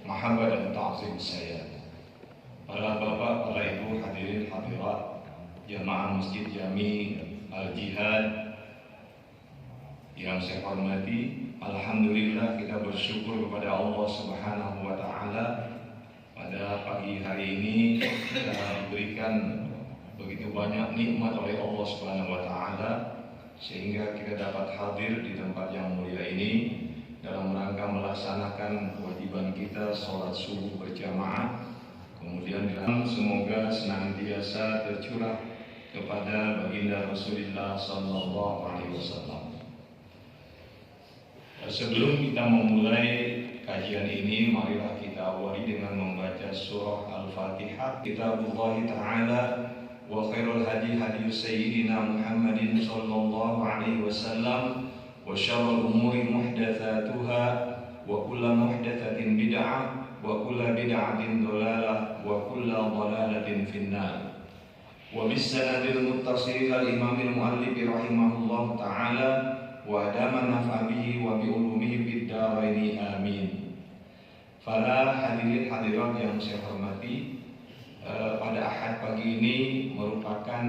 mahabbah dan ta'zim saya. Para bapak, para ibu, hadirin hadirat jamaah Masjid Jami Al-Jihad yang saya hormati, alhamdulillah kita bersyukur kepada Allah Subhanahu wa taala pada pagi hari ini kita diberikan begitu banyak nikmat oleh Allah Subhanahu wa taala sehingga kita dapat hadir di tempat yang mulia ini dalam rangka melaksanakan kewajiban kita sholat subuh berjamaah. Kemudian semoga senantiasa tercurah kepada baginda Rasulullah Sallallahu Alaihi Wasallam. Sebelum kita memulai kajian ini, marilah kita awali dengan membaca surah Al-Fatihah. Kitabullah Ta'ala wa khairul hadi hadi sayyidina Muhammadin Sallallahu Alaihi Wasallam wa syarrul umuri muhdatsatuha wa kullu muhdatsatin bid'ah wa kullu bid'atin dhalalah wa kullu dhalalatin finnar. Wa bis sanadil muttasil al imam al muallif rahimahullah taala wa adama nafa bihi wa bi ulumihi fid dharain amin. Para hadirin hadirat yang saya hormati, pada Ahad pagi ini merupakan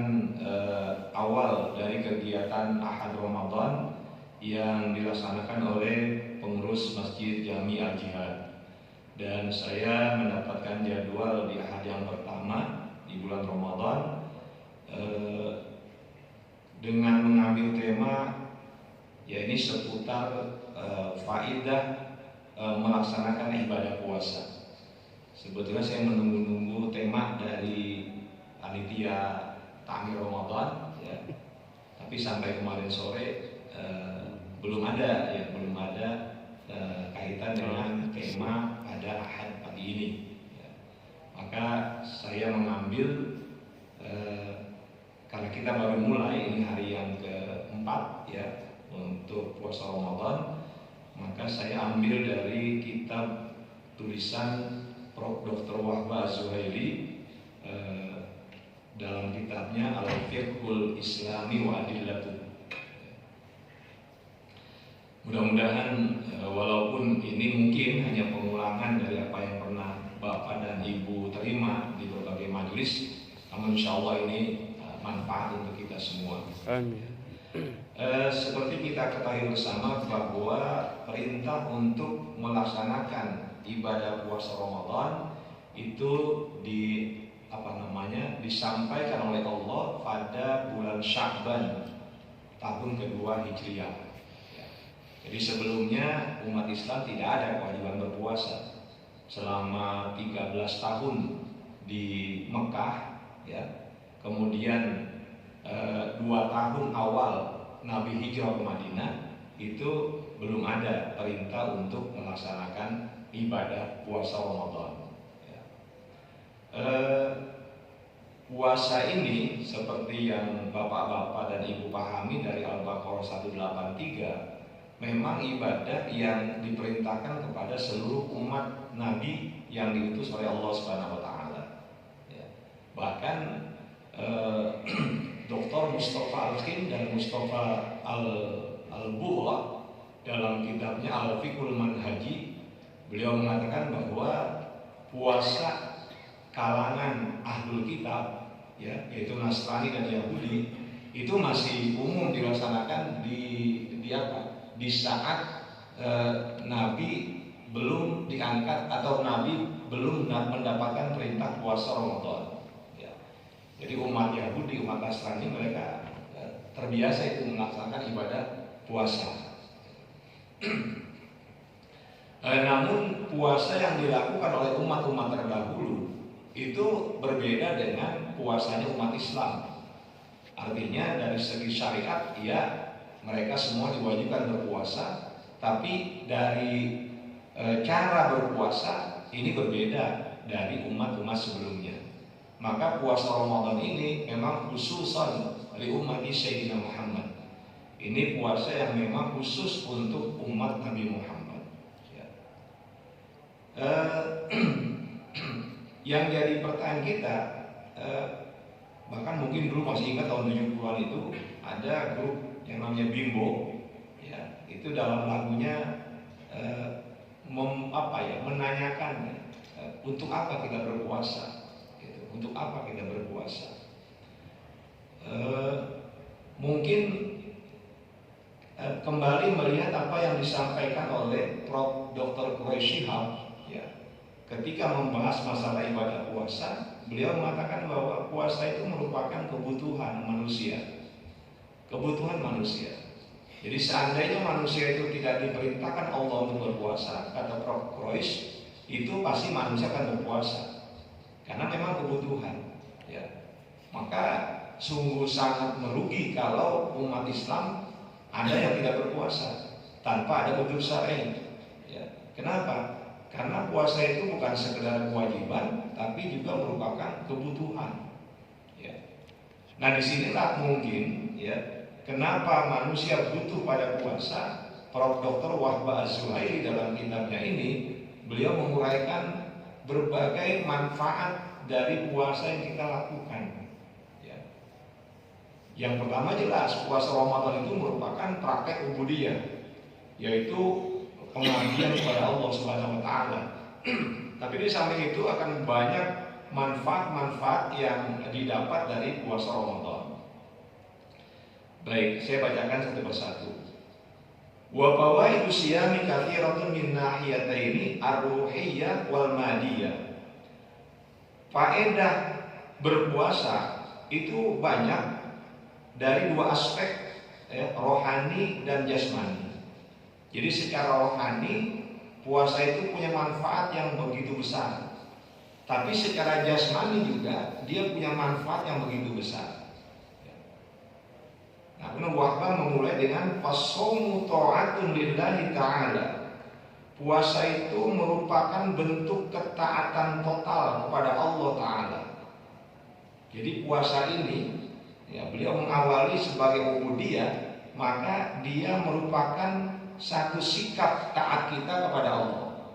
awal dari kegiatan Ahad Ramadan yang dilaksanakan oleh pengurus Masjid Jami Al-Jihad. Dan saya mendapatkan jadwal di Ahad yang pertama di bulan Ramadan dengan mengambil tema yaitu seputar faidah melaksanakan ibadah puasa. Sebetulnya saya menunggu-nunggu tema dari panitia takmir Ramadan, ya. Tapi sampai kemarin sore belum ada kaitan dengan tema pada Ahad pagi ini, ya. Maka saya mengambil karena kita baru mulai, ini hari yang keempat ya untuk puasa Ramadan, maka saya ambil dari kitab tulisan Prof. Dr. Wahbah Az-Zuhaili dalam kitabnya Al-Fiqhul Islami wa Adillatuh. Mudah-mudahan walaupun ini mungkin hanya pengulangan dari apa yang pernah Bapak dan Ibu terima di berbagai majelis, namun insya Allah ini manfaat untuk kita semua. Amin. Seperti kita ketahui bersama bahwa perintah untuk melaksanakan ibadah puasa Ramadan itu disampaikan oleh Allah pada bulan Sya'ban tahun kedua Hijriah. Jadi sebelumnya umat Islam tidak ada kewajiban berpuasa selama 13 tahun di Mekah, ya. Kemudian 2 tahun awal Nabi hijrah ke Madinah itu belum ada perintah untuk melaksanakan ibadah puasa Ramadan, ya. Puasa ini seperti yang bapak-bapak dan ibu pahami dari Al-Baqarah 183, memang ibadah yang diperintahkan kepada seluruh umat Nabi yang diutus oleh Allah Subhanahu wa taala. Ya. Bahkan Dr. Mustafa Al-Khin dan Mustafa Al-Bughla dalam kitabnya Al-Fiqhul Manhaji, beliau mengatakan bahwa puasa kalangan ahlul kitab, ya, yaitu Nasrani dan Yahudi, itu masih umum dilaksanakan di saat Nabi belum diangkat atau Nabi belum mendapatkan perintah puasa Ramadan, ya. Jadi umat Yahudi, umat Nasrani mereka terbiasa itu melaksanakan ibadah puasa. Namun puasa yang dilakukan oleh umat-umat terdahulu itu berbeda dengan puasanya umat Islam. Artinya dari segi syariat, ya, mereka semua diwajibkan berpuasa, tapi dari cara berpuasa ini berbeda dari umat-umat sebelumnya. Maka puasa Ramadan ini memang khususan dari umat Sayyidina Muhammad. Ini puasa yang memang khusus untuk umat Nabi Muhammad, ya. Yang jadi pertanyaan kita, bahkan mungkin dulu masih ingat tahun 70-an itu ada grup yang namanya Bimbo, ya, itu dalam lagunya menanyakan untuk apa kita berpuasa, gitu. Untuk apa kita berpuasa? Mungkin kembali melihat apa yang disampaikan oleh Prof. Dr. Quraish Shihab, ya, ketika membahas masalah ibadah puasa. Beliau mengatakan bahwa puasa itu merupakan kebutuhan manusia. Kebutuhan manusia. Jadi seandainya manusia itu tidak diperintahkan Allah untuk berpuasa, kata Prof. Quraish, itu pasti manusia akan berpuasa. Karena memang kebutuhan, ya. Maka sungguh sangat merugi kalau umat Islam ada yang tidak berpuasa tanpa ada udzur syar'i. Ya. Kenapa? Karena puasa itu bukan sekedar kewajiban, tapi juga merupakan kebutuhan. Ya. Nah, disinilah mungkin, ya, kenapa manusia butuh pada puasa. Prof. Dr. Wahbah Az-Zuhaili dalam kitabnya ini, beliau menguraikan berbagai manfaat dari puasa yang kita lakukan. Ya. Yang pertama jelas, puasa Ramadan itu merupakan praktek ubudiyah, yaitu pengabdian kepada Allah Subhanahu wa taala. Tapi di samping itu akan banyak manfaat-manfaat yang didapat dari puasa Ramadan. Baik, saya bacakan satu persatu. Wa fawaidu siyami katsiratun min nahiyataini ar-ruhiyyah wal madiyah. Faedah berpuasa itu banyak dari dua aspek, ya, rohani dan jasmani. Jadi secara rohani puasa itu punya manfaat yang begitu besar. Tapi secara jasmani juga dia punya manfaat yang begitu besar. Nah, Ibnu Wahbah memulai dengan fasaumu ta'atun lillahi ta'ala. Puasa itu merupakan bentuk ketaatan total kepada Allah Ta'ala. Jadi puasa ini, ya, beliau mengawali sebagai ubudiyah, maka dia merupakan satu sikap taat kita kepada Allah.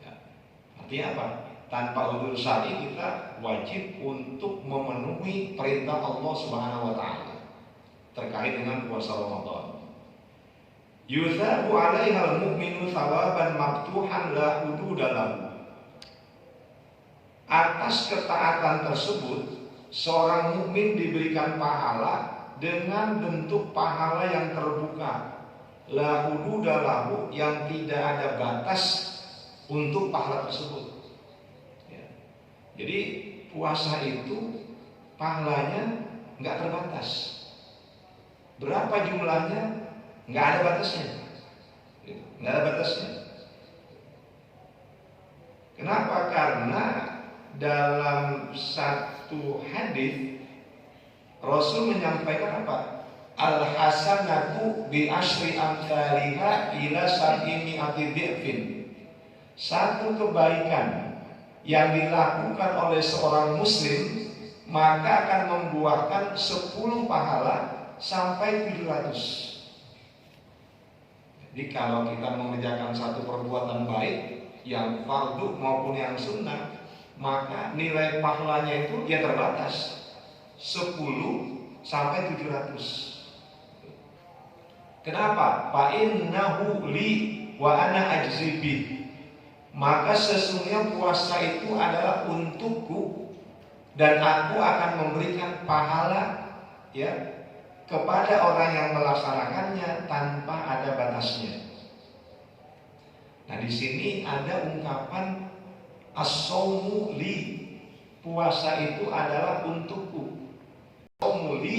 Ya. Artinya apa? Tanpa udzur syar'i kita wajib untuk memenuhi perintah Allah Subhanahu wa taala terkait dengan puasa Ramadan. Yusabu 'alaiha al-mu'minu thawaban maftuhan la hududa lahu. Atas ketaatan tersebut, seorang mukmin diberikan pahala dengan bentuk pahala yang terbuka, la hududa lahu, yang tidak ada batas untuk pahala tersebut. Ya. Jadi puasa itu pahalanya nggak terbatas. Berapa jumlahnya? Nggak ada batasnya. Nggak ada batasnya. Kenapa? Karena dalam satu hadis Rasul menyampaikan apa? Al-hasanatu bi asyri amsalihha ila sab'imi'ati dhi'fin. Satu kebaikan yang dilakukan oleh seorang muslim maka akan membuahkan 10 pahala sampai 700. Jadi kalau kita mengerjakan satu perbuatan baik yang fardu maupun yang sunnah, maka nilai pahalanya itu dia terbatas 10 sampai 700. Kenapa? Fa innahu li wa ana ajzi bih. Maka sesungguhnya puasa itu adalah untukku dan aku akan memberikan pahala, ya, kepada orang yang melaksanakannya tanpa ada batasnya. Nah, di sini ada ungkapan as-saumu li. Puasa itu adalah untukku. As-saumu li,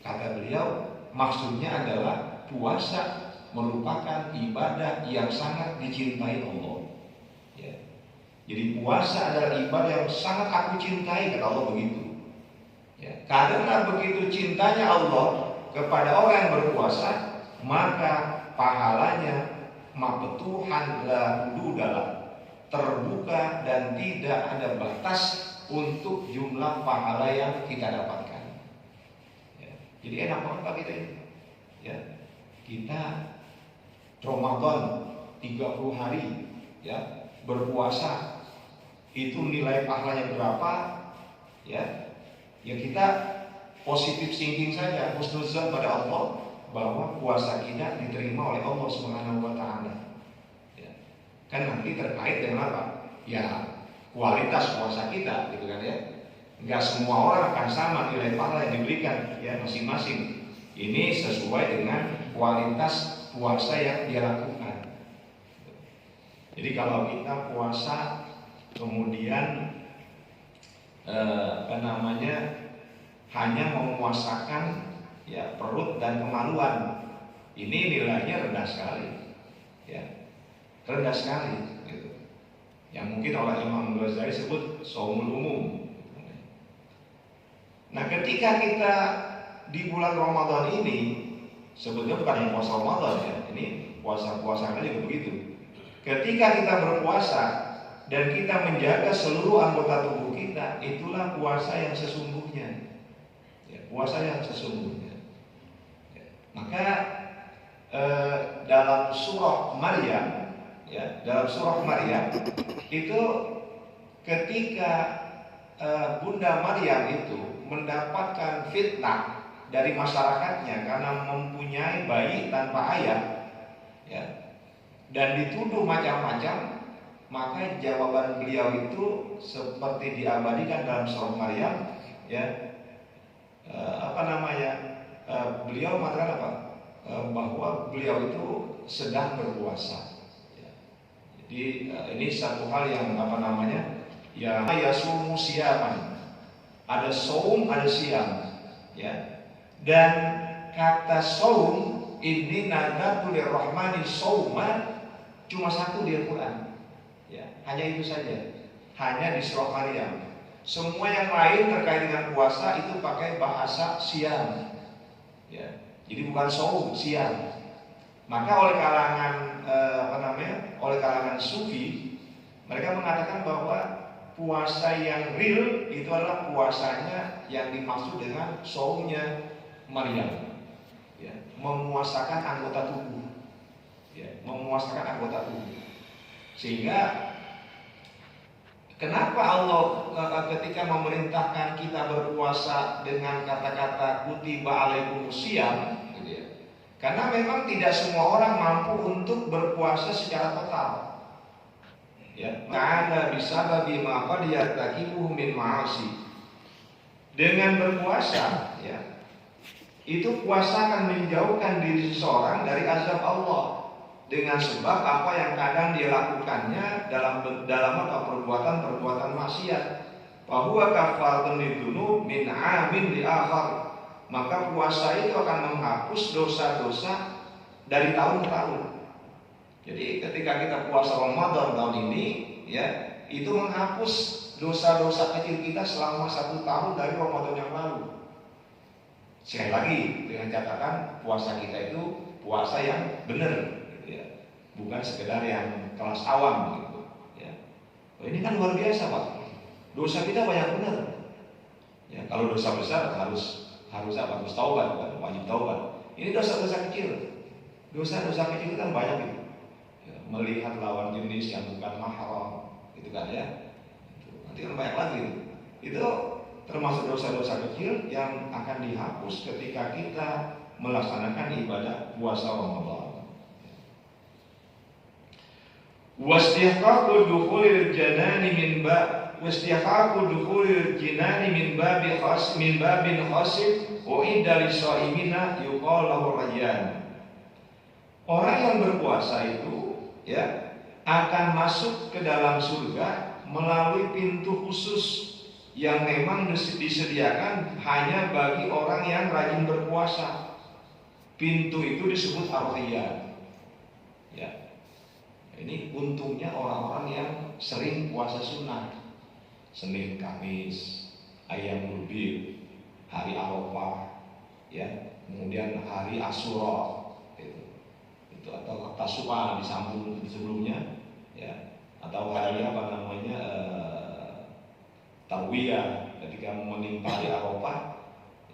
kata beliau, maksudnya adalah puasa merupakan ibadah yang sangat dicintai Allah. Ya. Jadi puasa adalah ibadah yang sangat aku cintai, kata Allah begitu. Ya. Karena begitu cintanya Allah kepada orang yang berpuasa, maka pahalanya maftuhan la hududalah, terbuka dan tidak ada batas untuk jumlah pahala yang kita dapatkan. Ya. Jadi enak banget Pak kita ini. Ya. Kita Ramadan 30 hari, ya, berpuasa, itu nilai pahalanya berapa? Ya, ya kita positif thinking saja, husnuzan pada Allah bahwa puasa kita diterima oleh Allah Subhanahu wa taala. Ya. Kan nanti terkait dengan apa? Ya kualitas puasa kita, gitu kan ya. Nggak semua orang akan sama nilai pahala yang diberikan, ya masing-masing. Ini sesuai dengan kualitas puasa yang dia lakukan. Jadi kalau kita puasa kemudian hanya memuasakan ya perut dan kemaluan, ini nilainya rendah sekali, ya rendah sekali, gitu. Yang mungkin oleh Imam Ghazali sebut shaumul umum. Nah, ketika kita di bulan Ramadan ini, sebetulnya bukan yang puasa Ramadan ya, ini puasa-puasa juga begitu. Ketika kita berpuasa dan kita menjaga seluruh anggota tubuh kita, itulah puasa yang sesungguhnya. Ya, puasa yang sesungguhnya. Ya, maka dalam surah Maryam, ya, dalam surah Maryam itu ketika Bunda Maryam itu mendapatkan fitnah dari masyarakatnya karena mempunyai bayi tanpa ayah, ya, dan dituduh macam-macam, maka jawaban beliau itu seperti diabadikan dalam surah Maryam, ya, beliau mengatakan apa? Bahwa beliau itu sedang berpuasa. Ya. Jadi ini satu hal yang yang yasumu siaman. Ada saum, ada siam, ya. Dan kata saum ini nadatu lirrahmani sauma cuma satu di Al-Quran, ya, hanya itu saja, hanya di surah Maryam. Semua yang lain terkait dengan puasa itu pakai bahasa siam, ya. Jadi bukan saum, siam. Maka oleh kalangan sufi, mereka mengatakan bahwa puasa yang real itu adalah puasanya yang dimaksud dengan saumnya Maryam, ya, memuasakan anggota tubuh, ya, memuasakan anggota tubuh. Sehingga kenapa Allah ketika memerintahkan kita berpuasa dengan kata-kata kutiba alaikumusiyam, gitu ya? Karena memang tidak semua orang mampu untuk berpuasa secara total. Ya, karena bisababi ma qad yartakibuhu min ma'asi. Dengan berpuasa, ya, itu puasa akan menjauhkan diri seseorang dari azab Allah dengan sebab apa yang kadang dia lakukannya dalam perbuatan maksiat. Bahwa kafaratun lidzunub min 'amin li akhar. Maka puasa itu akan menghapus dosa-dosa dari tahun ke tahun. Jadi ketika kita puasa Ramadan tahun ini, ya, itu menghapus dosa-dosa kecil kita selama 1 tahun dari Ramadan yang lalu. Sekali lagi dengan catatan puasa kita itu puasa yang benar, gitu ya, bukan sekedar yang kelas awam, gitu, ya. Oh, ini kan luar biasa, Pak. Dosa kita banyak benar. Ya, kalau dosa besar harus taubat, kan? Wajib taubat. Ini dosa-dosa kecil. Dosa-dosa kecil kan banyak itu. Melihat lawan jenis yang bukan mahram, gitu kan ya. Nanti kan banyak lagi. Itu termasuk dosa-dosa kecil yang akan dihapus ketika kita melaksanakan ibadah puasa Ramadan. Wastihqaqu dukhulil janani min babin khasib wa idda lis-shaimina yuqalu lahu rayyan. Orang yang berpuasa itu, ya, akan masuk ke dalam surga melalui pintu khusus yang memang disediakan hanya bagi orang yang rajin berpuasa. Pintu itu disebut ar-rayyan. Ya. Ini untungnya orang-orang yang sering puasa sunnah. Senin, Kamis, Ayyamul Bid, hari Arafah, ya, kemudian hari Asyura, itu atau Tasu'a disambung sebelumnya, ya, atau hari Tarwiyah ketika menimpa hari Arafah,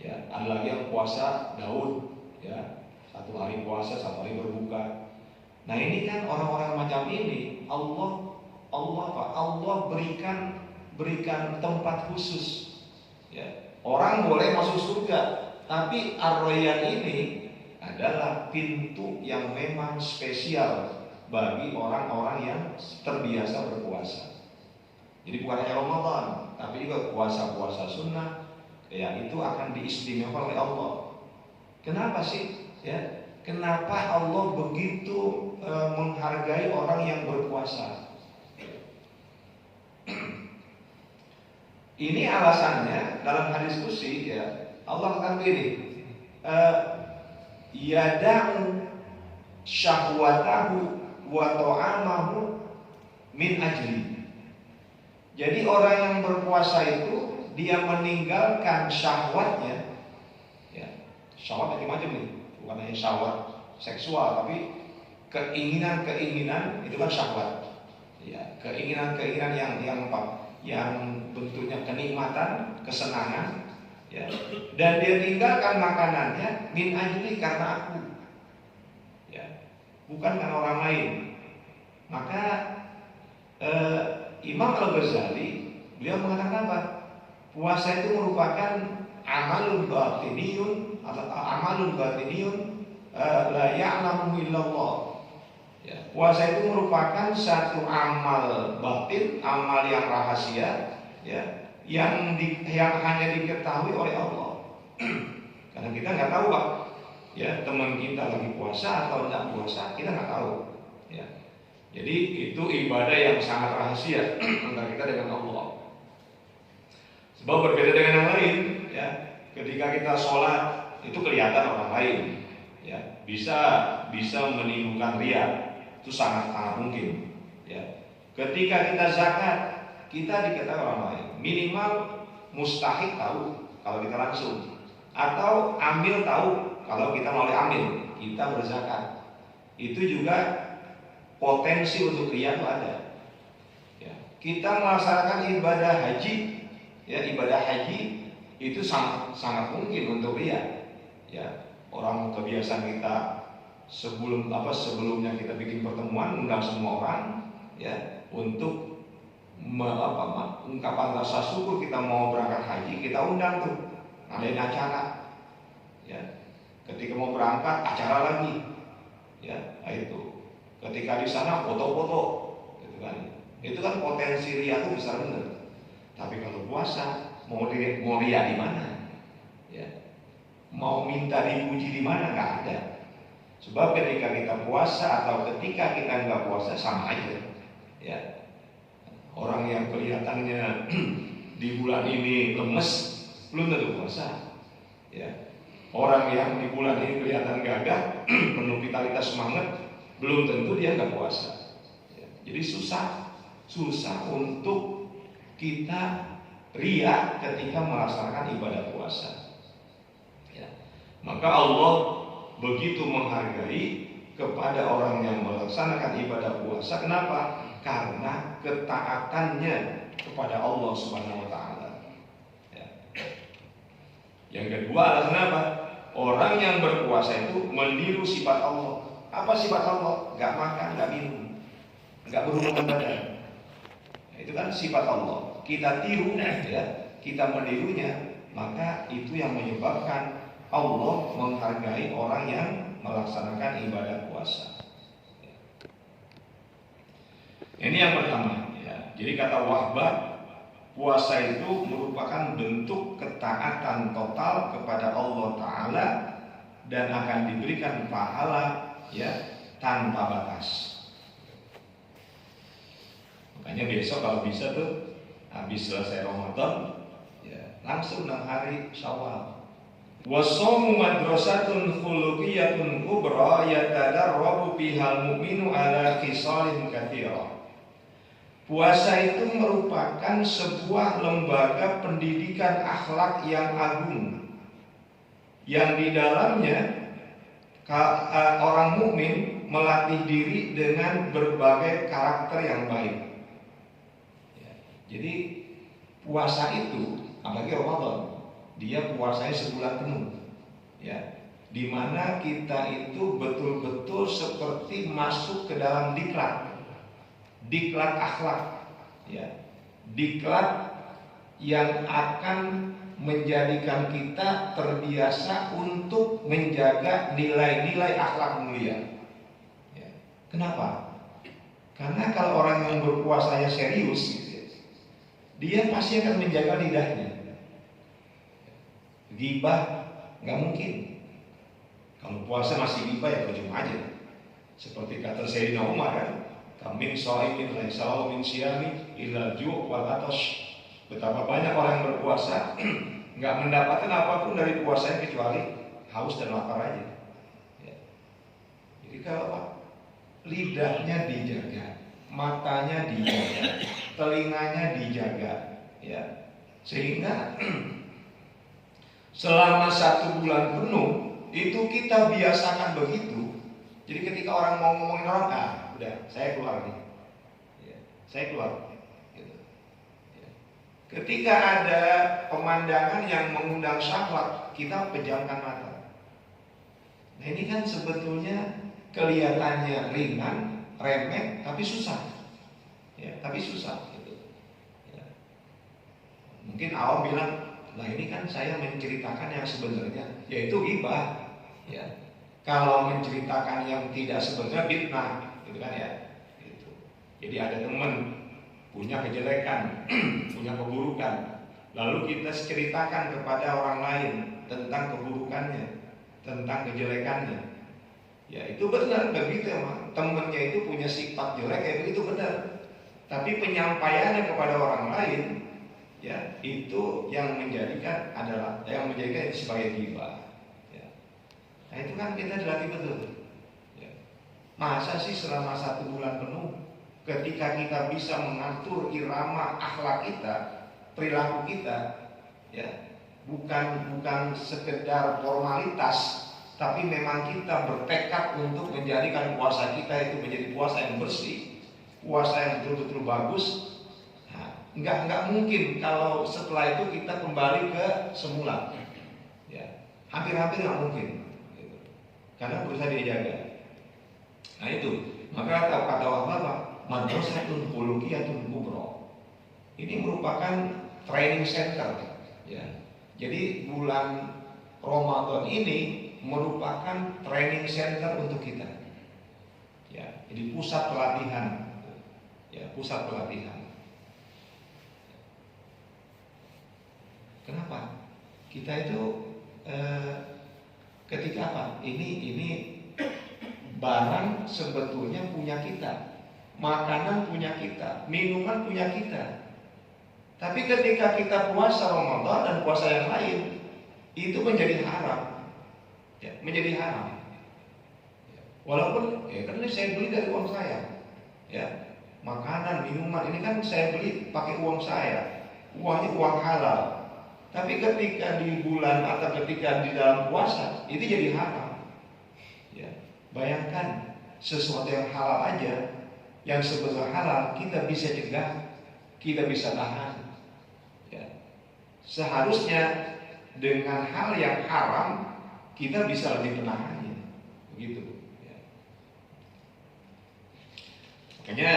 ya, ada lagi yang puasa Daud, ya, 1 hari puasa, 1 hari berbuka. Nah, ini kan orang-orang macam ini Allah berikan tempat khusus, ya. Orang boleh masuk surga, tapi ar-rayyan ini adalah pintu yang memang spesial bagi orang-orang yang terbiasa berpuasa. Jadi bukan hanya Ramadan, tapi juga puasa-puasa sunnah yang itu akan diistimewakan oleh Allah. Kenapa sih? Ya, kenapa Allah begitu menghargai orang yang berpuasa? Ini alasannya dalam hadis qudsi, ya, Allah akan begini, yada'u syahwatahu wa ta'amahu min ajli. Jadi orang yang berpuasa itu dia meninggalkan syahwatnya, ya, syahwat macam-macam nih, bukan hanya syahwat seksual, tapi keinginan-keinginan itu kan syahwat, ya, keinginan-keinginan yang bentuknya kenikmatan, kesenangan, ya, dan dia tinggalkan makanannya min ajli, karena aku, ya, bukan karena orang lain. Maka Imam Al-Ghazali beliau mengatakan apa? Puasa itu merupakan amalun batiniyun atau amalun batiniyun la ya'lamu illallah. Ya, puasa itu merupakan satu amal batin, amal yang rahasia, ya, yang hanya diketahui oleh Allah. Karena kita nggak tahu, Pak, ya, teman kita lagi puasa atau tidak puasa, kita nggak tahu, ya. Jadi itu ibadah yang sangat rahasia antara kita dengan Allah. Sebab berbeda dengan yang lain, ya. Ketika kita sholat itu kelihatan orang lain, ya, bisa menimbulkan riya, itu sangat mungkin, ya. Ketika kita zakat, kita diketahui orang lain, minimal mustahik tahu kalau kita langsung, atau amil tahu kalau kita melalui amil kita berzakat. Itu juga potensi untuk riya itu ada, ya. Kita melaksanakan ibadah haji, ya, ibadah haji itu sangat mungkin untuk riya, ya. Orang kebiasaan kita sebelumnya kita bikin pertemuan, undang semua orang, ya, untuk ungkapan rasa syukur kita mau berangkat haji, kita undang tuh, ngadain acara, ya. Ketika mau berangkat acara lagi, ya, itu. Ketika di sana foto-foto, gitu kan. Itu kan potensi riya itu besar benar. Tapi kalau puasa mau riya di mana? Ya. Mau minta dipuji di mana? Nggak ada. Sebab ketika kita puasa atau ketika kita nggak puasa sama aja, ya. Orang yang kelihatannya di bulan ini lemes belum tentu puasa, ya. Orang yang di bulan ini kelihatan gagah, penuh vitalitas, semangat, belum tentu dia nggak puasa, ya. Jadi susah untuk kita riya ketika melaksanakan ibadah puasa, ya. Maka Allah begitu menghargai kepada orang yang melaksanakan ibadah puasa. Kenapa? Karena ketaatannya kepada Allah Subhanahu wa Ta'ala, ya. Yang kedua alasan apa? Orang yang berpuasa itu meniru sifat Allah. Apa sifat Allah? Gak makan, gak minum, gak berhubungan badan. Nah, itu kan sifat Allah. Kita tiru, ya, kita menirunya, maka itu yang menyebabkan Allah menghargai orang yang melaksanakan ibadah puasa. Ini yang pertama, ya. Jadi kata Wahbah, puasa itu merupakan bentuk ketaatan total kepada Allah Ta'ala dan akan diberikan pahala, ya, tanpa batas. Makanya besok kalau bisa tuh habis selesai Ramadan, ya, langsung 6 hari Syawal. Wasaumu madrasatun khuluqiyatun kubra yatadarrabu bihal mu'minu ala khisalin katsira. Puasa itu merupakan sebuah lembaga pendidikan akhlak yang agung, yang di dalamnya orang mukmin melatih diri dengan berbagai karakter yang baik, ya. Jadi puasa itu, apalagi Ramadan, dia puasanya sebulan penuh, ya, dimana kita itu betul-betul seperti masuk ke dalam diklat akhlak, ya, diklat yang akan menjadikan kita terbiasa untuk menjaga nilai-nilai akhlak mulia, ya. Kenapa? Karena kalau orang yang berpuasanya serius, dia pasti akan menjaga lidahnya. Ghibah nggak mungkin. Kalau puasa masih ghibah ya percuma aja. Seperti kata Sayyidina Umar kan, kambing shaimin laisa lahu min siyami illa ju' wal atash. Betapa banyak orang yang berpuasa nggak mendapatkan apapun dari puasanya kecuali haus dan lapar aja. Ya. Jadi kalau lidahnya dijaga, matanya dijaga, telinganya dijaga, ya, sehingga selama 1 bulan penuh itu kita biasakan begitu. Jadi ketika orang mau ngomongin orang, udah saya keluar nih, ya, saya keluar. Gitu. Ya. Ketika ada pemandangan yang mengundang syahwat, kita pejamkan mata. Nah ini kan sebetulnya kelihatannya ringan, remeh, tapi susah, ya, tapi susah. Gitu. Ya. Mungkin awam bilang, nah ini kan saya menceritakan yang sebenarnya, yaitu ghibah. Ya. Kalau menceritakan yang tidak sebenarnya fitnah, gitu kan ya. Gitu. Jadi ada teman punya kejelekan, punya keburukan, lalu kita ceritakan kepada orang lain tentang keburukannya, tentang kejelekannya. Ya itu benar, begitu emang. Temennya itu punya sifat jelek, kayak begitu benar. Tapi penyampaiannya kepada orang lain, ya itu yang menjadikan adalah yang menjadikan itu sebagai ghibah. Ya. Nah itu kan kita dilatih betul. Ya. Masa sih selama 1 bulan penuh, ketika kita bisa mengatur irama akhlak kita, perilaku kita, ya bukan sekedar formalitas, tapi memang kita bertekad untuk menjadikan puasa kita itu menjadi puasa yang bersih, puasa yang betul-betul bagus. Nah, nggak mungkin kalau setelah itu kita kembali ke semula. Ya, hampir-hampir nggak mungkin, gitu. Karena berusaha dijaga. Nah itu, maka kata apa? Madrasatun khuluqiyatun kubra. Ini merupakan training center, ya. Jadi bulan Ramadan ini merupakan training center untuk kita. Ya, jadi pusat pelatihan. Ya, pusat pelatihan. Kenapa? Kita itu ketika apa? Ini barang sebetulnya punya kita, makanan punya kita, minuman punya kita. Tapi ketika kita puasa Ramadan dan puasa yang lain, itu menjadi haram. Ya, menjadi haram. Ya, walaupun ya kan ini saya beli dari uang saya, ya makanan, minuman ini kan saya beli pakai uang saya, uangnya uang halal. Tapi ketika di bulan atau ketika di dalam puasa itu jadi haram. Ya, bayangkan sesuatu yang halal aja, yang sebetulnya halal kita bisa cegah, kita bisa tahan. Ya, seharusnya dengan hal yang haram kita bisa lebih menahannya, begitu. Ya. Makanya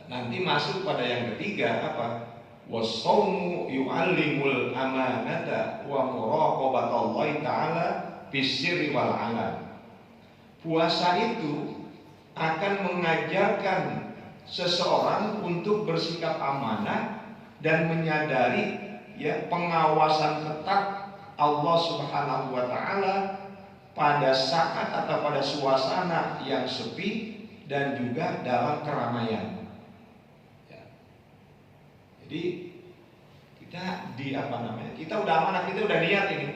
nanti masuk pada yang ketiga apa? Wasaumu yu'allimul amanata wa muraqabatallahi ta'ala bisirri wal alam. Puasa itu akan mengajarkan seseorang untuk bersikap amanah dan menyadari ya pengawasan ketat Allah Subhanahu wa taala pada saat atau pada suasana yang sepi dan juga dalam keramaian. Ya. Jadi kita Kita udah amanah, kita udah niat ini.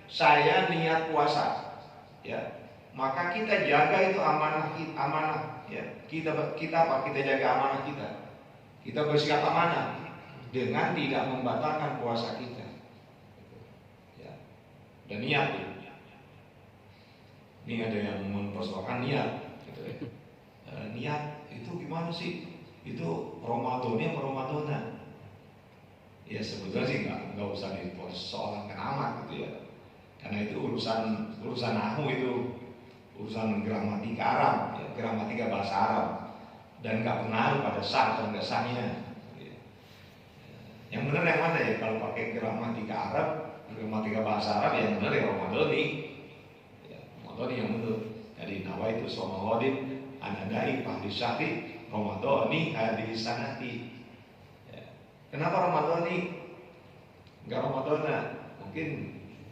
Saya niat puasa. Ya. Maka kita jaga itu amanah ya. Kita jaga amanah kita. Kita bersikap amanah dengan tidak membatalkan puasa kita. Dan niat ya. Ini ada yang mempersoalkan niat gitu ya. Niat itu gimana sih? Itu Ramadannya apa Ramadana? Ya sebetulnya sih nggak usah dipersoalkan amat gitu ya. Karena itu urusan nahu, itu urusan gramatika Arab, ya, gramatika bahasa Arab, dan nggak pengaruh pada sah atau nggak sahnya. Gitu ya. Yang benar yang mana ya? Kalau pakai gramatika Arab, gramatika bahasa Arab yang benar ya Ramadhani. Ya, Ramadhani yang benar. Jadi nawaitu shoma ghadin anadai fahdi syahri Ramadhani hadis sanati. Ya. Kenapa Ramadhani? Enggak Ramadhana? Mungkin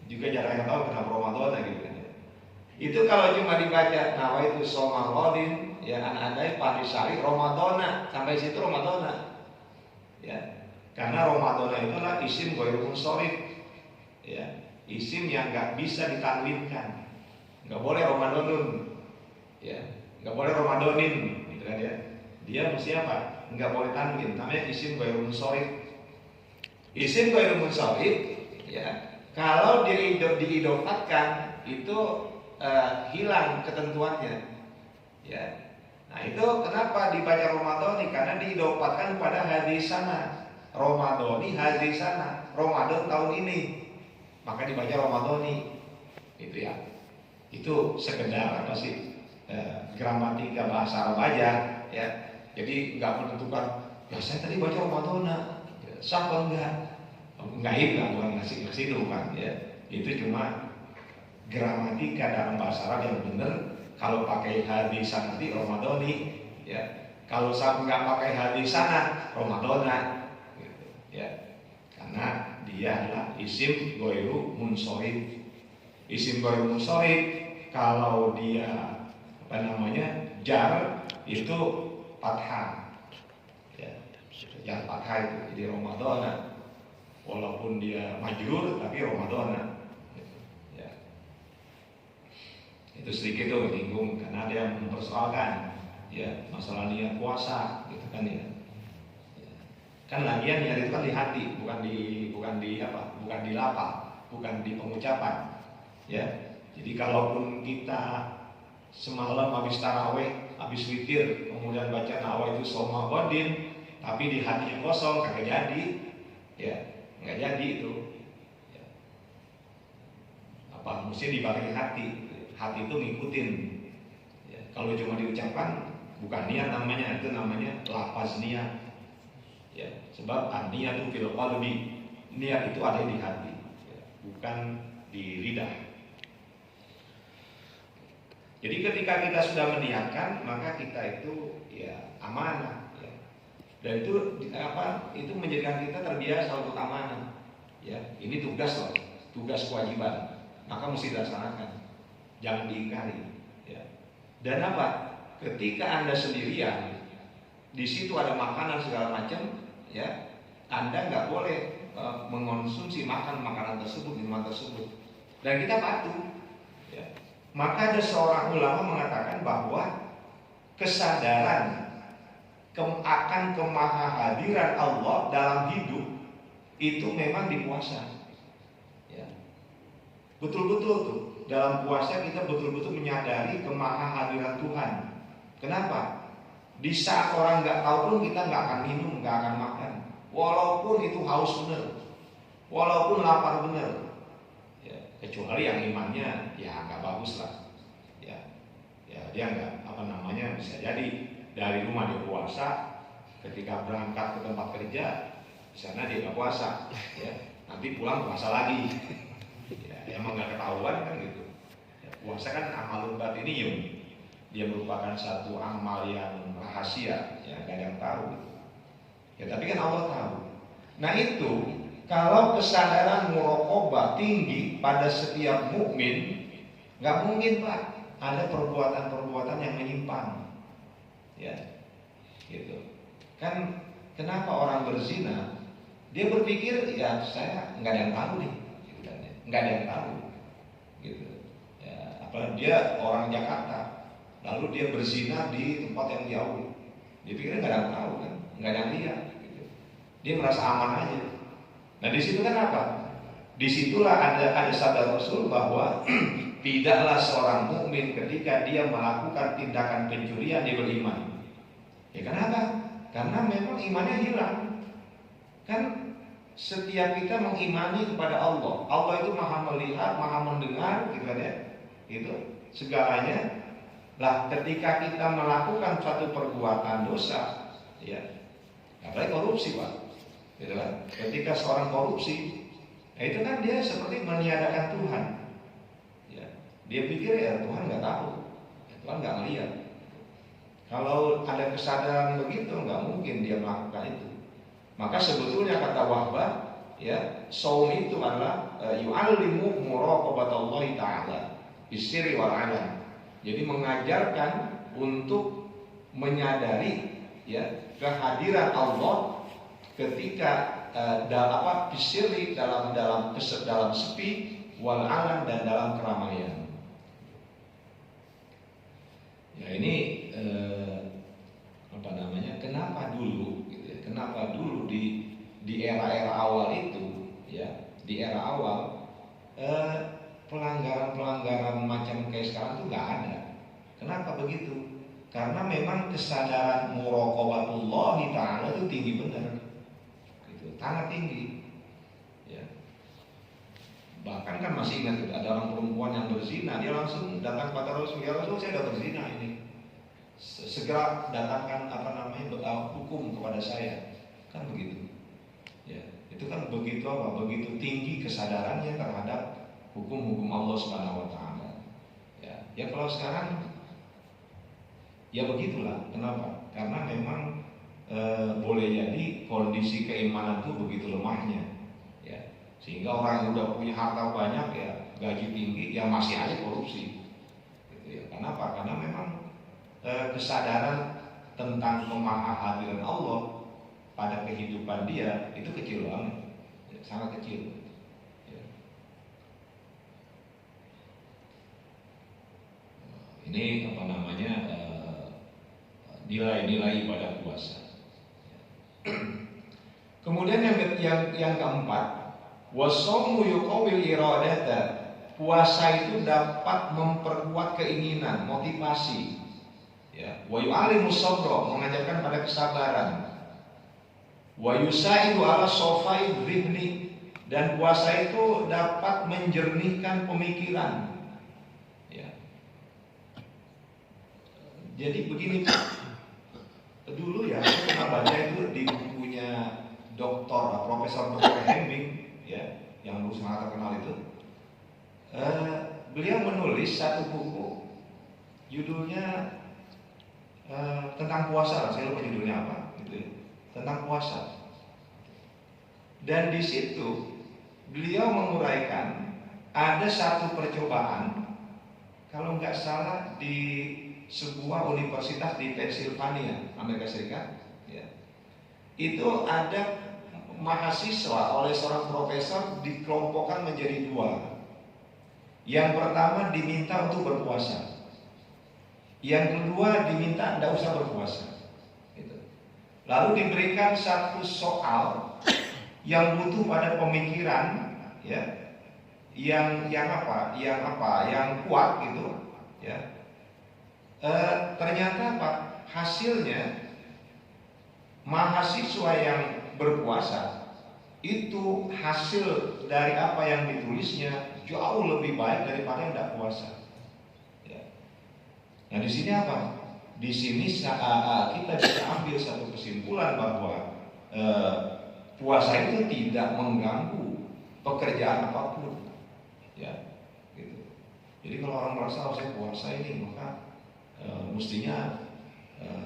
juga jarang yang tahu kenapa Ramadhana gitu kan. Itu kalau cuma dibaca nawaitu shoma ghadin ya anadai fahdi syahri Ramadhana, sampai situ Ramadhana. Ya. Karena Ramadhana itulah isim ghairu munsharif. Ya, isim yang nggak bisa ditanwinkan. Nggak boleh Ramadanun. Ya, nggak boleh Ramadanin, gitu kan ya. Dia mesti apa? Nggak boleh tanwin. Namanya isim ghairu munsharif. Isim ghairu munsharif, ya. Kalau diidofatkan itu hilang ketentuannya. Ya. Nah itu kenapa dibaca Ramadhani? Karena diidofatkan pada hadis sana. Ramadhani hadis sana. Ramadan tahun ini. Maka dibaca Ramadhani. Itu ya. Itu sekedar apa sih? Gramatika bahasa Arab aja, ya. Jadi nggak menentukan. Ya saya tadi baca Ramadhana. Sah atau enggak? Enggak, bukan ngasih itu bukan. Ya. Itu cuma gramatika dalam bahasa Arab yang benar. Kalau pakai hadis nanti Ramadhani, ya. Kalau nggak pakai hadis sana Ramadhana, gitu, ya. Karena dia adalah isim ghairu munsharif. Isim ghairu munsharif kalau dia apa namanya jar itu fathah, ya. Jar fathah itu jadi Ramadhana. Walaupun dia majrur tapi Ramadhana. Ya. Itu sedikit tuh bingung karena ada yang mempersoalkan ya masalah niat puasa gitu kan ya. Kan lagian niat itu kan di hati, bukan di lafal, bukan di pengucapan. Ya. Jadi kalaupun kita semalam habis tarawih, habis witir, kemudian baca nawaitu shoma ghadin, tapi di hatinya kosong, kagak jadi. Ya, nggak jadi itu. Ya. Apa mesti dibalik hati? Hati itu ngikutin. Ya. Kalau cuma diucapkan, bukan niat namanya, itu namanya lafaz niat. Ya, sebab niat itu fil qalbi. Niat itu ada di hati, ya, bukan di lidah. Jadi ketika kita sudah meniatkan, maka kita itu ya amanah, ya. Dan itu apa? Itu menjadikan kita terbiasa untuk amanah. Ya, ini tugas loh, tugas kewajiban. Maka mesti dilaksanakan, jangan diingkari. Ya. Dan apa? Ketika Anda sendirian, di situ ada makanan segala macam. Ya, Anda nggak boleh mengonsumsi makanan tersebut, minuman tersebut, dan kita patuh. Ya. Maka ada seorang ulama mengatakan bahwa kesadaran akan kemahahadiran Allah dalam hidup itu memang di puasa. Ya. Betul-betul tuh dalam puasa kita betul-betul menyadari kemahahadiran Tuhan. Kenapa? Di saat orang nggak tahu pun kita nggak akan minum, nggak akan makan, walaupun itu haus bener, walaupun lapar bener, ya, kecuali yang imannya ya nggak bagus lah, ya dia nggak apa namanya bisa jadi dari rumah dia puasa, ketika berangkat ke tempat kerja, di sana dia nggak puasa, ya nanti pulang puasa lagi, ya emang nggak ketahuan kan gitu. Ya, puasa kan amalun batiniyun. Dia merupakan satu amal yang rahasia, yang gak ada yang tahu. Ya tapi kan Allah tahu. Nah itu kalau kesadaran muraqabah tinggi pada setiap mukmin, nggak mungkin Pak ada perbuatan-perbuatan yang menyimpang. Ya, gitu. Kan kenapa orang berzina? Dia berpikir ya saya nggak ada yang tahu nih, gitu kan? Nggak ada yang tahu, gitu. Ya, apalagi dia orang Jakarta. Lalu dia berzina di tempat yang jauh. Dia pikirnya nggak ada yang tahu kan, nggak ada yang lihat. Gitu. Dia merasa aman aja. Nah di situ kan apa? Disitulah ada sabda Rasul bahwa tidaklah seorang mukmin ketika dia melakukan tindakan pencurian dia beriman. Ya kenapa? Karena memang imannya hilang. Kan setiap kita mengimani kepada Allah. Allah itu maha melihat, maha mendengar, gitu kan ya. Itu segalanya. Lah ketika kita melakukan suatu perbuatan dosa, ya, apalagi korupsi Pak, gitu kan? Ketika seorang korupsi, nah itu kan dia seperti meniadakan Tuhan, ya. Dia pikir ya Tuhan nggak tahu, ya, Tuhan nggak melihat. Kalau ada kesadaran begitu, nggak mungkin dia melakukan itu. Maka sebetulnya kata Wahbah, ya, saum itu adalah yu'allimu muraqabatallahi ta'ala bisirri wal alan. Jadi mengajarkan untuk menyadari, ya, kehadiran Allah ketika bisirri dalam sepi, wal alan dan dalam keramaian. Ya ini kenapa dulu gitu ya, kenapa dulu di era-era awal itu, ya, di era awal pelanggaran-pelanggaran macam kayak sekarang tuh nggak ada. Kenapa begitu? Karena memang kesadaran muraqabatullahi ta'ala itu tinggi benar, gitu, sangat tinggi, ya. Bahkan kan masih ingat ada orang perempuan yang berzina, dia langsung datang pada Rasul, ya Rasul, saya sudah berzina ini, segera datangkan hukum kepada saya, kan begitu, ya. Itu kan begitu begitu tinggi kesadarannya terhadap hukum-hukum Allah Subhanahu Wa Taala, ya kalau sekarang ya begitulah. Kenapa? Karena memang boleh jadi kondisi keimanan itu begitu lemahnya, ya, sehingga orang yang udah punya harta banyak, ya, gaji tinggi, ya masih aja korupsi, gitu ya. Kenapa? Karena memang kesadaran tentang kemahaadilan Allah pada kehidupan dia itu kecil banget, ya, sangat kecil, ya. Ini nilai-nilai ibadah puasa. Kemudian yang keempat, wasaumu yuqawil iradata. Puasa itu dapat memperkuat keinginan, motivasi, ya. Wa yu'allimu sabra, mengajarkan pada kesabaran. Wa yusaidu ala sofai dhihni, dan puasa itu dapat menjernihkan pemikiran, ya. Jadi begini, dulu ya saya pernah baca itu di bukunya Profesor Dr. Hemming, ya, yang dulu sangat terkenal itu. Beliau menulis satu buku, judulnya tentang puasa, saya lupa judulnya apa, gitu ya, tentang puasa. Dan di situ beliau menguraikan ada satu percobaan, kalau nggak salah di sebuah universitas di Pennsylvania, Amerika Serikat, ya. Itu ada mahasiswa oleh seorang profesor dikelompokkan menjadi dua. Yang pertama diminta untuk berpuasa, yang kedua diminta tidak usah berpuasa, gitu. Lalu diberikan satu soal yang butuh pada pemikiran, ya, yang kuat, gitu, ya. Ternyata hasilnya mahasiswa yang berpuasa itu hasil dari apa yang ditulisnya jauh lebih baik daripada yang tidak puasa, ya. Nah di sini apa? Di sini kita bisa ambil satu kesimpulan bahwa puasa itu tidak mengganggu pekerjaan apapun, ya, gitu. Jadi kalau orang merasa saya puasa ini, maka mestinya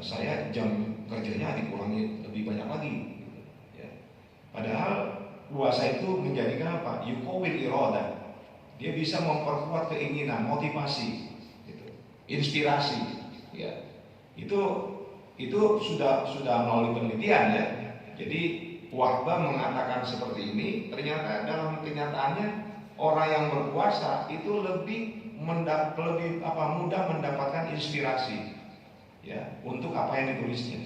saya jam kerjanya dikurangi lebih banyak lagi, gitu, ya. Padahal puasa itu menjadikan apa? Yuqawil iradah. Dia bisa memperkuat keinginan, motivasi, gitu, inspirasi, ya. Itu sudah melalui penelitian, ya. Jadi Wahbah mengatakan seperti ini. Ternyata dalam kenyataannya orang yang berpuasa itu lebih mudah mendapatkan inspirasi, ya, untuk apa yang ditulisnya,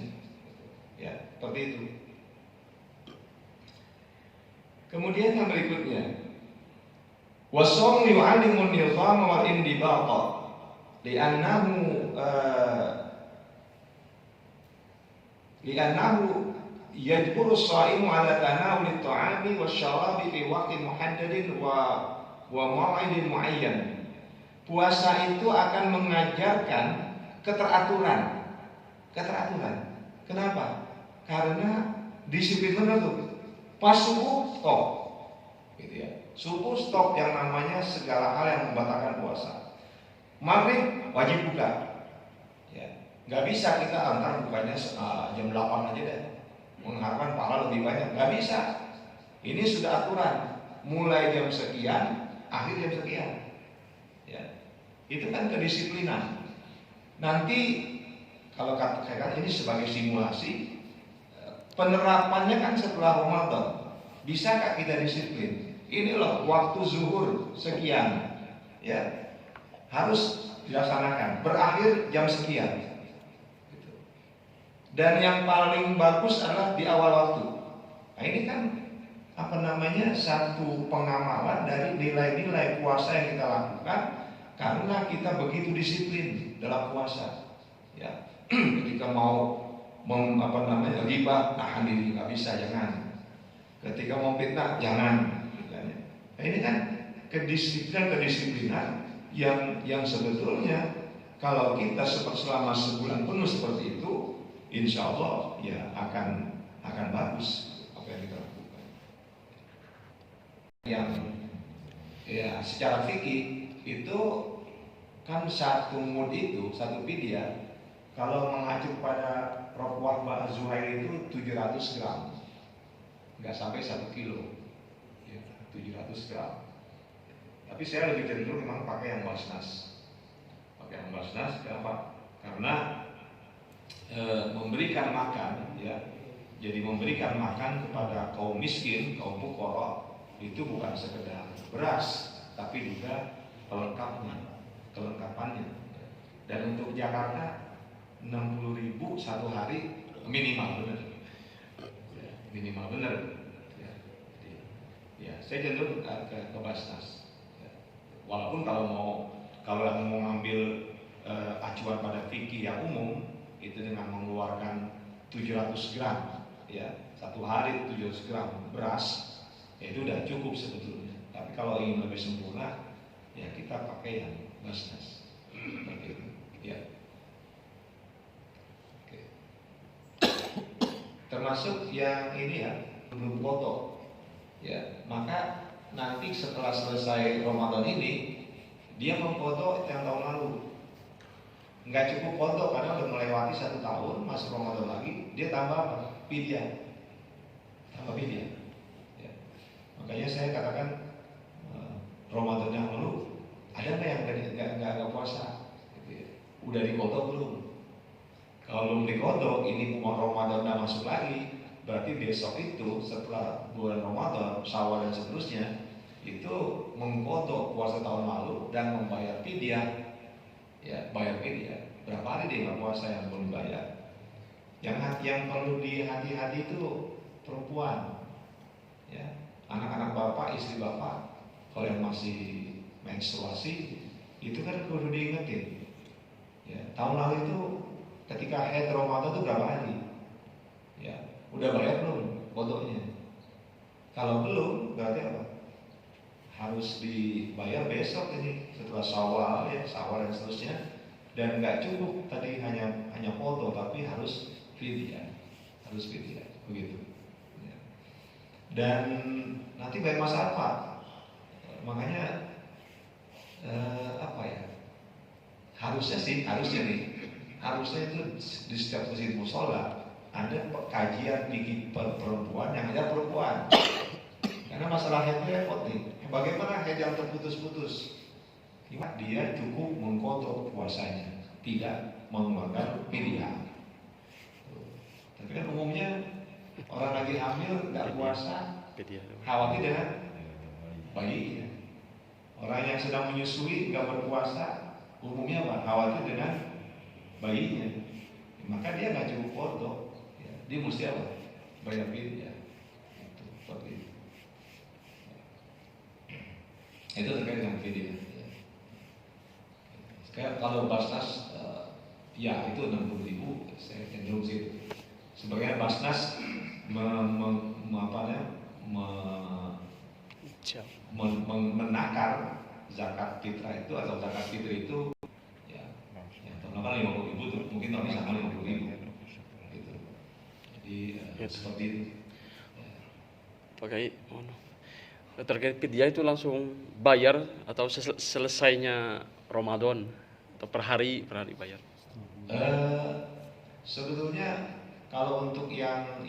ya, seperti itu. Kemudian yang berikutnya, wasawm yu'allimu nizam wal indibata li'annahu yajburu as-sha'imu ala tanawul at-ta'ami wasyarabi fi waqtin muhaddadin wa maw'idin muayyan. Puasa itu akan mengajarkan keteraturan. Kenapa? Karena disiplin benar tuh. Pas subuh stop, gitu ya. Subuh stop yang namanya segala hal yang membatalkan puasa. Maghrib wajib buka, ya. Nggak bisa kita antar bukanya jam 8 aja deh, mengharapkan pahala lebih banyak. Nggak bisa. Ini sudah aturan. Mulai jam sekian, akhir jam sekian. Ya. Itu kan kedisiplinan. Nanti kalau katakan ini sebagai simulasi, penerapannya kan setelah Ramadan. Bisakah kita disiplin? Ini loh waktu zuhur sekian, ya harus dilaksanakan. Berakhir jam sekian. Dan yang paling bagus adalah di awal waktu. Nah ini kan satu pengamalan dari nilai-nilai puasa yang kita lakukan karena kita begitu disiplin dalam puasa. Ya, ketika mau ghibah, nahan diri, nggak bisa, jangan. Ketika mau fitnah, jangan. Nah ini kan kedisiplinan yang sebetulnya kalau kita selama sebulan penuh seperti itu, insya Allah ya akan bagus apa yang kita lakukan. Yang ya secara fikih itu kan satu mud itu satu fidyah kalau mengacu pada Wahbah Zuhair itu 700 gram, nggak sampai 1 kilo, ya, 700 gram. Tapi saya lebih cenderung memang pakai yang basnas. Kenapa? Karena memberikan makan, ya, jadi memberikan makan kepada kaum miskin, kaum fuqara itu bukan sekedar beras, tapi juga kelengkapannya. Dan untuk Jakarta 60.000 satu hari minimal benar. Ya, saya cenderung ke basnas. Ya. Walaupun kalau yang mau ngambil acuan pada fikih yang umum itu dengan mengeluarkan 700 gram, ya satu hari 700 gram beras, ya itu udah cukup sebetulnya. Tapi kalau ingin lebih sempurna, ya kita pakai yang basnas. Ya. Oke. Termasuk yang ini ya, belum foto. Ya, maka nanti setelah selesai Ramadan ini dia memfoto yang tahun lalu. Nggak cukup foto karena udah melewati 1 tahun, masuk Ramadan lagi, dia tambah apa? Fidyah. Ya. Makanya saya katakan Ramadan yang lalu ada nggak yang nggak puasa? Udah dikodok belum? Kalau belum dikodok, ini Ramadan udah masuk lagi, berarti besok itu setelah bulan Ramadan, Syawal dan seterusnya itu mengkodok puasa tahun lalu dan membayar fidyah. Ya, bayar fidyah. Berapa hari dia nggak puasa yang belum bayar? Yang perlu dihati-hati itu perempuan, ya, anak-anak bapak, istri bapak, kalau yang masih menstruasi itu kan perlu diingetin. Ya, tahun lalu itu ketika haid Ramadan itu berapa hari? Ya, udah bayar belum kodoknya? Kalau belum, berarti apa? Harus dibayar besok ini setelah Syawal, ya, Syawal dan seterusnya. Dan nggak cukup tadi hanya foto, tapi harus fidyah, begitu. Ya. Dan nanti bayar masyarakat, makanya harusnya itu di setiap masjid musola ada kajian fikih perempuan yang ada perempuan. Karena masalah haid itu repot nih. Bagaimana haid yang terputus-putus? Dia cukup mengkodok puasanya, tidak mengeluarkan fidyah. Tapi kan umumnya orang lagi hamil nggak puasa, khawatir dengan bayinya. Orang yang sedang menyusui nggak berpuasa, umumnya apa? Khawatir dengan bayinya. Maka dia nggak cukup kodok, ya. Dia mesti apa? Bayar fidyah. Itu terkait dengan fidyah. Kayak kalau basnas, ya itu 60.000, saya cenderung situ. Sebagai basnas menakar zakat fitrah itu atau zakat fitri itu, ya tahun lalu 50.000, mungkin tahun ini sama 50.000. Gitu. Jadi seperti itu. Pakai terkait fidyah itu langsung bayar atau selesainya Ramadan atau per hari bayar? Sebetulnya kalau untuk yang